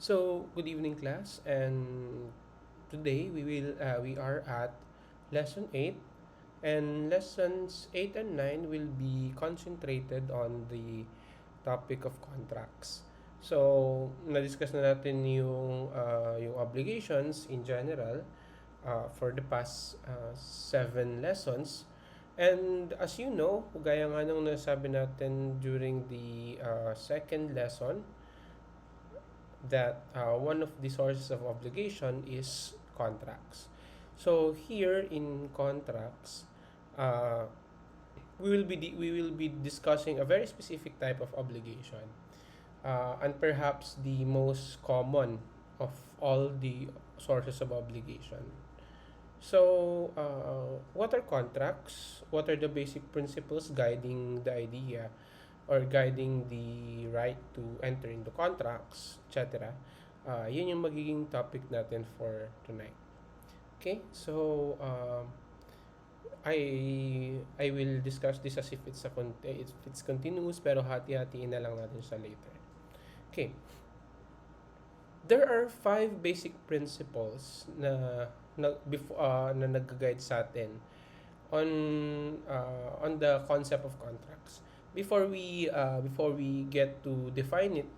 So, good evening, class, and today we are at lesson 8, and lessons 8 and 9 will be concentrated on the topic of contracts. So, na-discuss na natin yung obligations in general for the past 7 lessons. And as you know, gaya nga nung nasabi natin during the second lesson, that one of the sources of obligation is contracts. So here in contracts, uh, we will be discussing a very specific type of obligation, and perhaps the most common of all the sources of obligation. So, what are contracts? What are the basic principles guiding the idea or guiding the right to enter into contracts, etc. Yun yung magiging topic natin for tonight. Okay, so I will discuss this as if it's continuous, pero hati-hatiin na lang natin sa later. Okay, there are 5 basic principles na nag-guide sa atin on the concept of contracts. Before we get to define it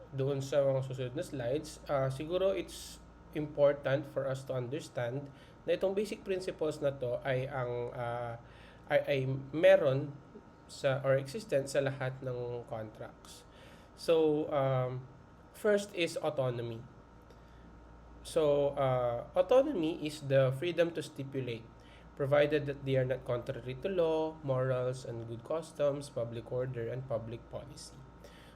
doon sa mga susunod na slides, siguro it's important for us to understand na itong basic principles na to ay meron sa or existent sa lahat ng contracts. So, first is autonomy. So, autonomy is the freedom to stipulate, provided that they are not contrary to law, morals, and good customs, public order, and public policy.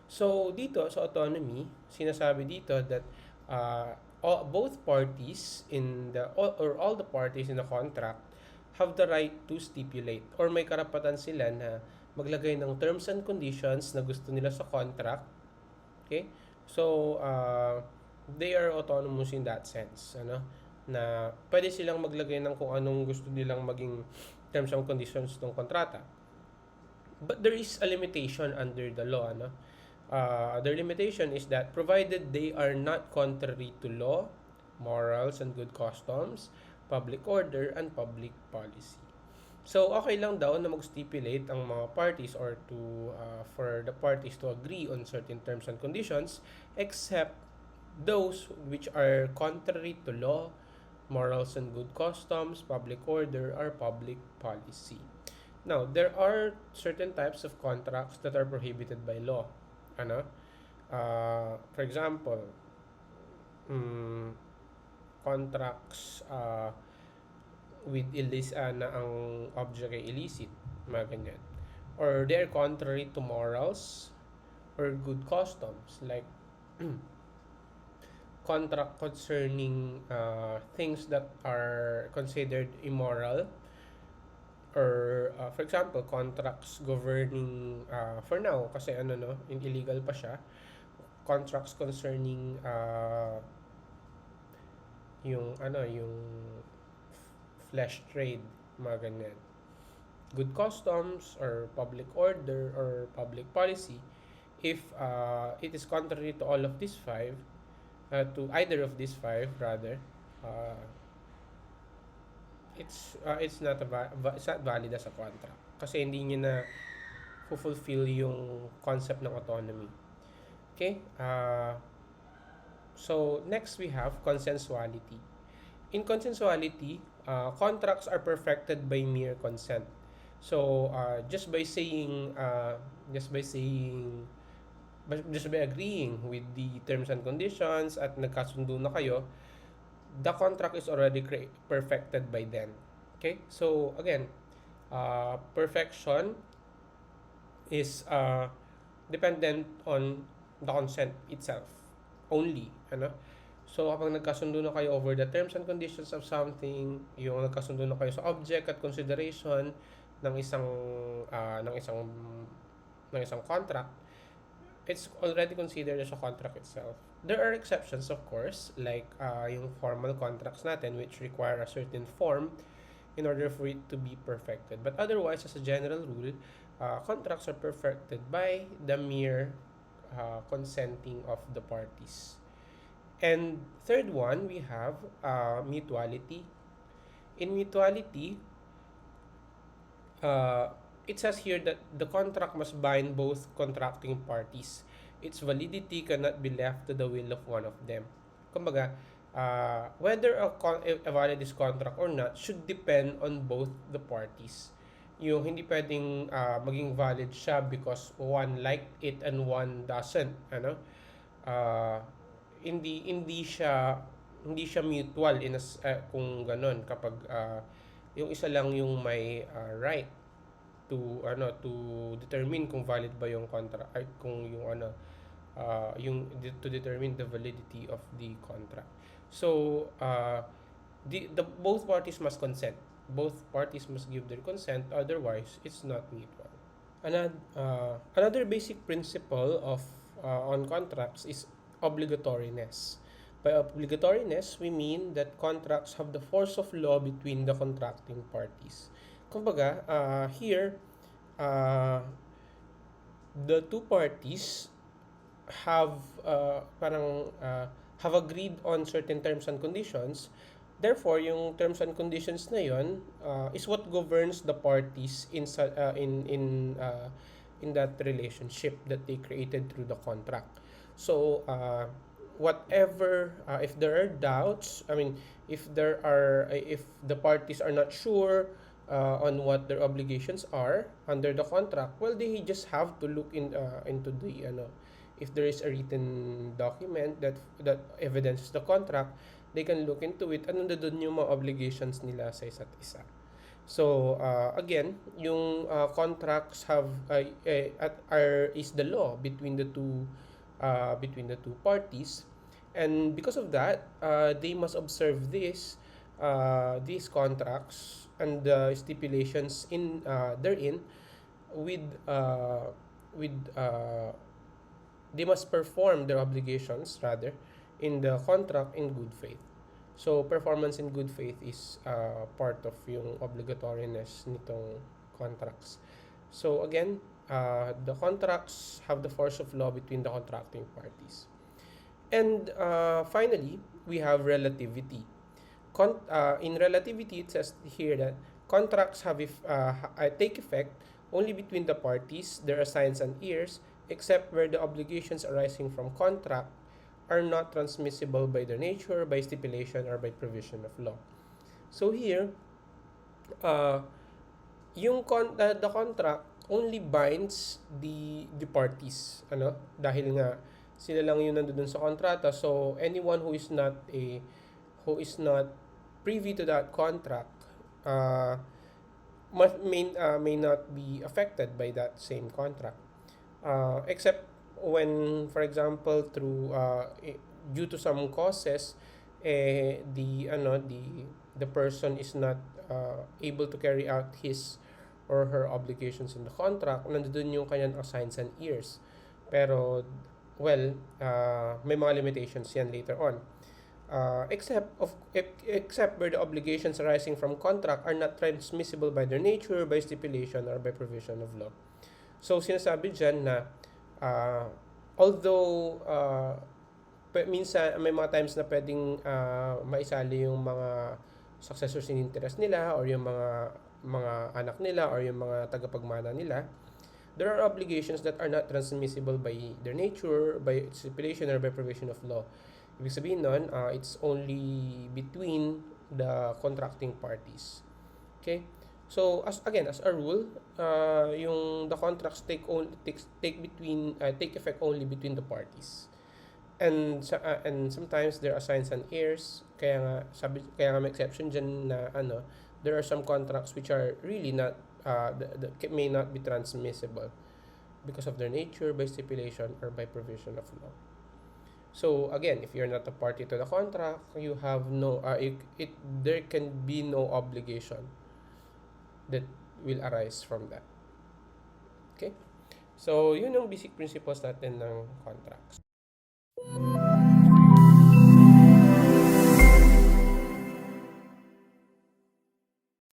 So, dito sa autonomy, sinasabi dito that both parties all the parties in the contract have the right to stipulate or may karapatan sila na maglagay ng terms and conditions na gusto nila sa contract. Okay? So, they are autonomous in that sense, na pwede silang maglagay ng kung anong gusto nilang maging terms and conditions ng kontrata. But there is a limitation under the law, the limitation is that provided they are not contrary to law, morals and good customs, public order, and public policy. So, okay lang daw na mag-stipulate ang mga parties or for the parties to agree on certain terms and conditions, except those which are contrary to law, morals and good customs, public order, or public policy. Now, there are certain types of contracts that are prohibited by law. For example, contracts with na ang object ay illicit, mga ganyan. Or they are contrary to morals or good customs, like contract concerning things that are considered immoral, or for example, contracts governing for now kasi illegal pa siya, contracts concerning yung flesh trade, mga ganyan. Good customs or public order or public policy, if it is contrary to all of these 5, to either of these 5 rather, it's not valid as a contract kasi hindi niya na fulfill yung concept ng autonomy. Okay? So next we have consensuality. In consensuality, contracts are perfected by mere consent. So just by agreeing with the terms and conditions at nagkasundo na kayo, the contract is already perfected by then. Okay? So, again, perfection is dependent on the consent itself only. So, kapag nagkasundo na kayo over the terms and conditions of something, yung nagkasundo na kayo sa object at consideration ng isang contract, it's already considered as a contract itself. There are exceptions, of course, like yung formal contracts natin, which require a certain form in order for it to be perfected. But otherwise, as a general rule, contracts are perfected by the mere consenting of the parties. And third one, we have mutuality. In mutuality, uh, it says here that the contract must bind both contracting parties. Its validity cannot be left to the will of one of them. Kumbaga, whether a valid is contract or not should depend on both the parties. Yung hindi pwedeng maging valid siya because one liked it and one doesn't, ano? Uh, hindi siya mutual kung ganun kapag yung isa lang yung may right to determine kung valid ba yung contract ay kung yung to determine the validity of the contract. So the both parties must consent. Both parties must give their consent, otherwise it's not mutual. Another basic principle of on contracts is obligatoriness. By obligatoriness, we mean that contracts have the force of law between the contracting parties. Kumbaga, here, uh, the two parties have have agreed on certain terms and conditions. Therefore, yung terms and conditions na yon is what governs the parties in that relationship that they created through the contract. So, whatever if there are doubts, I mean, if the parties are not sure on what their obligations are under the contract, well, they just have to look into the if there is a written document that evidences the contract, they can look into it. Ano na doon yung mga obligations nila sa isa't isa. So again, yung contracts have is the law between the two parties, and because of that, they must observe these contracts and the stipulations in therein with with they must perform their obligations rather in the contract in good faith. So performance in good faith is part of yung obligatoriness nitong contracts. So again, the contracts have the force of law between the contracting parties. And finally, we have relativity. In relativity, it says here that contracts take effect only between the parties, their assigns and heirs, except where the obligations arising from contract are not transmissible by their nature, by stipulation, or by provision of law. So here, uh, the contract only binds the parties, dahil nga sila lang yung nandoon sa kontrata. So anyone who is not privy to that contract may not be affected by that same contract, except when, for example, due to some causes, the person is not able to carry out his or her obligations in the contract. Nandoon yung kanyang assigns and heirs. Pero well, may mga limitations yan later on. Except where the obligations arising from contract are not transmissible by their nature, by stipulation, or by provision of law. So sinasabi dyan na although minsan may mga times na pwedeng maisali yung mga successors in interest nila or yung mga anak nila or yung mga tagapagmana nila, there are obligations that are not transmissible by their nature, by stipulation, or by provision of law. Ibig sabihin nun, it's only between the contracting parties. Okay? So as a rule, yung the contracts take effect only between the parties. And sometimes there are assigns and heirs. Kaya nga may exception diyan na there are some contracts which are really not may not be transmissible because of their nature, by stipulation, or by provision of law. So again, if you're not a party to the contract, you have there can be no obligation that will arise from that. Okay? So, yun yung basic principles natin ng contracts.